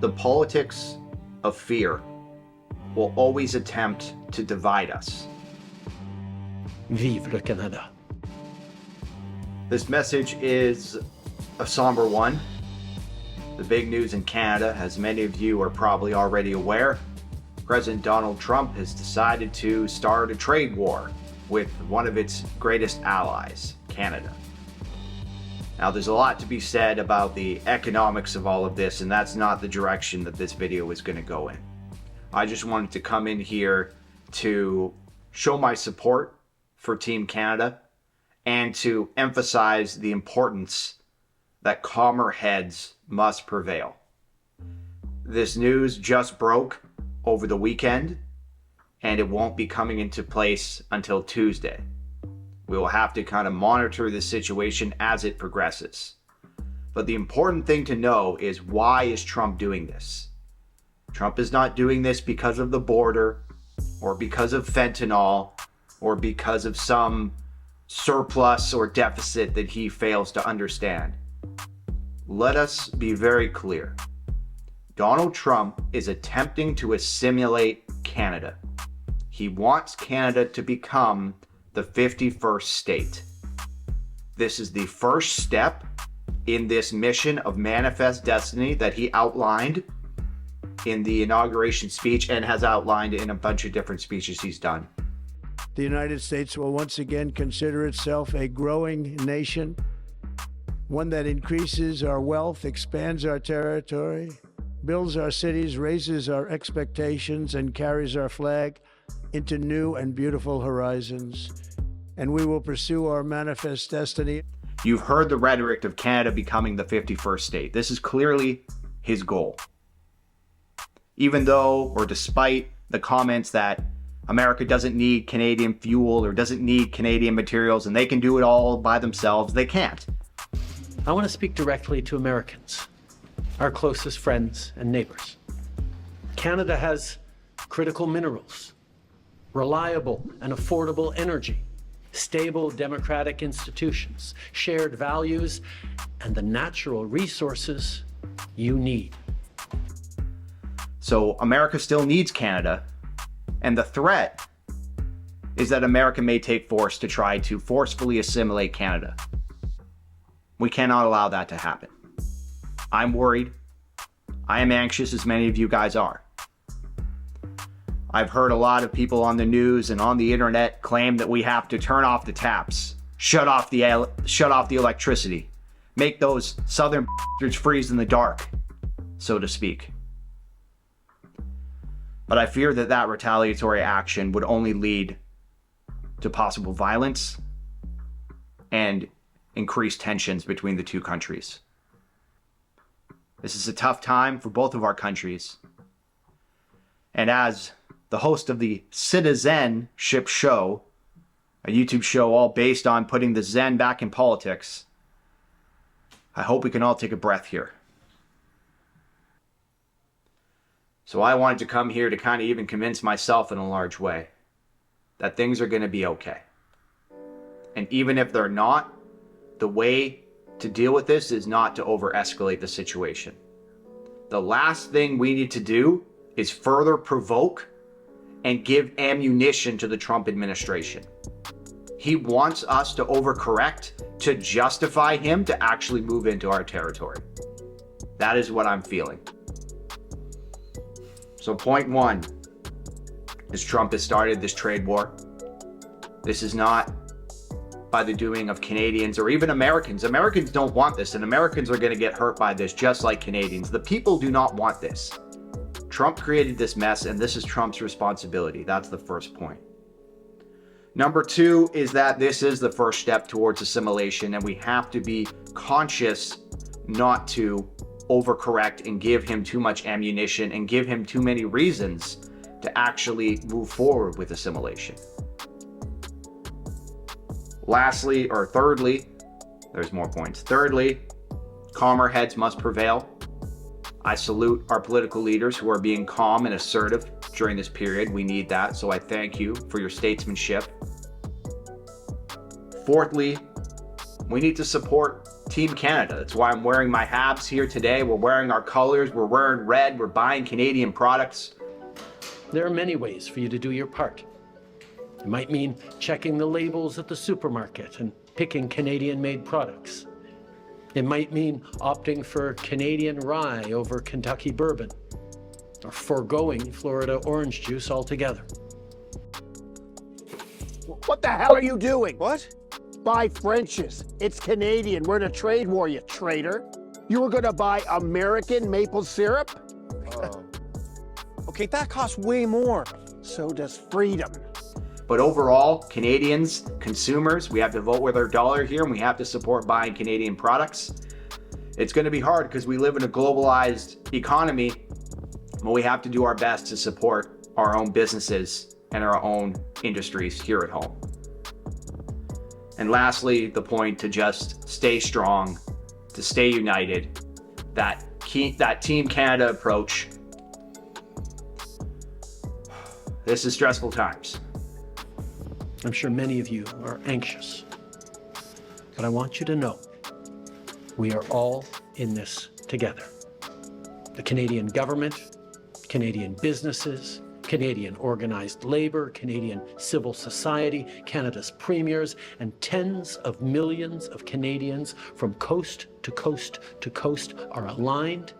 The politics of fear will always attempt to divide us. Vive le Canada. This message is a somber one. The big news in Canada, as many of you are probably already aware, President Donald Trump has decided to start a trade war with one of its greatest allies, Canada. Now, there's a lot to be said about the economics of all of this, and that's not the direction that this video is going to go in. I just wanted to come in here to show my support for Team Canada and to emphasize the importance that calmer heads must prevail. This news just broke over the weekend, and it won't be coming into place until Tuesday. We will have to kind of monitor the situation as it progresses. But the important thing to know is, why is Trump doing this? Trump is not doing this because of the border, or because of fentanyl, or because of some surplus or deficit that he fails to understand. Let us be very clear. Donald Trump is attempting to assimilate Canada. He wants Canada to become the 51st state. This is the first step in this mission of manifest destiny that he outlined in the inauguration speech and has outlined in a bunch of different speeches he's done. The United States will once again consider itself a growing nation, one that increases our wealth, expands our territory, builds our cities, raises our expectations, and carries our flag into new and beautiful horizons. And we will pursue our manifest destiny. You've heard the rhetoric of Canada becoming the 51st state. This is clearly his goal. Even though, or despite the comments that America doesn't need Canadian fuel or doesn't need Canadian materials and they can do it all by themselves, they can't. I want to speak directly to Americans, our closest friends and neighbors. Canada has critical minerals, reliable and affordable energy, stable democratic institutions, shared values, and the natural resources you need. So America still needs Canada, and the threat is that America may take force to try to forcefully assimilate Canada. We cannot allow that to happen. I'm worried. I am anxious, as many of you guys are. I've heard a lot of people on the news and on the internet claim that we have to turn off the taps, shut off the electricity, make those southern bastards freeze in the dark, so to speak. But I fear that that retaliatory action would only lead to possible violence and increased tensions between the two countries. This is a tough time for both of our countries. And as the host of the Citi-Zen-Ship show, a YouTube show all based on putting the Zen back in politics, I hope we can all take a breath here. So I wanted to come here to kind of even convince myself in a large way that things are going to be okay. And even if they're not, the way to deal with this is not to over-escalate the situation. The last thing we need to do is further provoke and give ammunition to the Trump administration. He wants us to overcorrect to justify him to actually move into our territory. That is what I'm feeling. So point one is Trump has started this trade war. This is not by the doing of Canadians or even Americans. Americans don't want this, and Americans are going to get hurt by this just like Canadians. The people do not want this. Trump created this mess, and this is Trump's responsibility. That's the first point. Number two is that this is the first step towards assimilation, and we have to be conscious not to overcorrect and give him too much ammunition and give him too many reasons to actually move forward with assimilation. Lastly, or thirdly, there's more points. Thirdly, calmer heads must prevail. I salute our political leaders who are being calm and assertive during this period. We need that, so I thank you for your statesmanship. Fourthly, we need to support Team Canada. That's why I'm wearing my Habs here today. We're wearing our colors. We're wearing red. We're buying Canadian products. There are many ways for you to do your part. It might mean checking the labels at the supermarket and picking Canadian-made products. It might mean opting for Canadian rye over Kentucky bourbon, or foregoing Florida orange juice altogether. What the hell are you doing? What? Buy French's. It's Canadian. We're in a trade war, you traitor. You were gonna buy American maple syrup? Okay, that costs way more. So does freedom. But overall, Canadians, consumers, we have to vote with our dollar here, and we have to support buying Canadian products. It's going to be hard because we live in a globalized economy, but we have to do our best to support our own businesses and our own industries here at home. And lastly, the point to just stay strong, to stay united, that Team Canada approach. This is stressful times. I'm sure many of you are anxious, but I want you to know we are all in this together. The Canadian government, Canadian businesses, Canadian organized labor, Canadian civil society, Canada's premiers, and tens of millions of Canadians from coast to coast to coast are aligned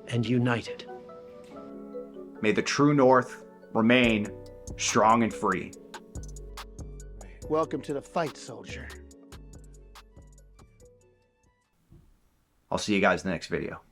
and united. May the true north remain strong and free. Welcome to the fight, soldier. I'll see you guys in the next video.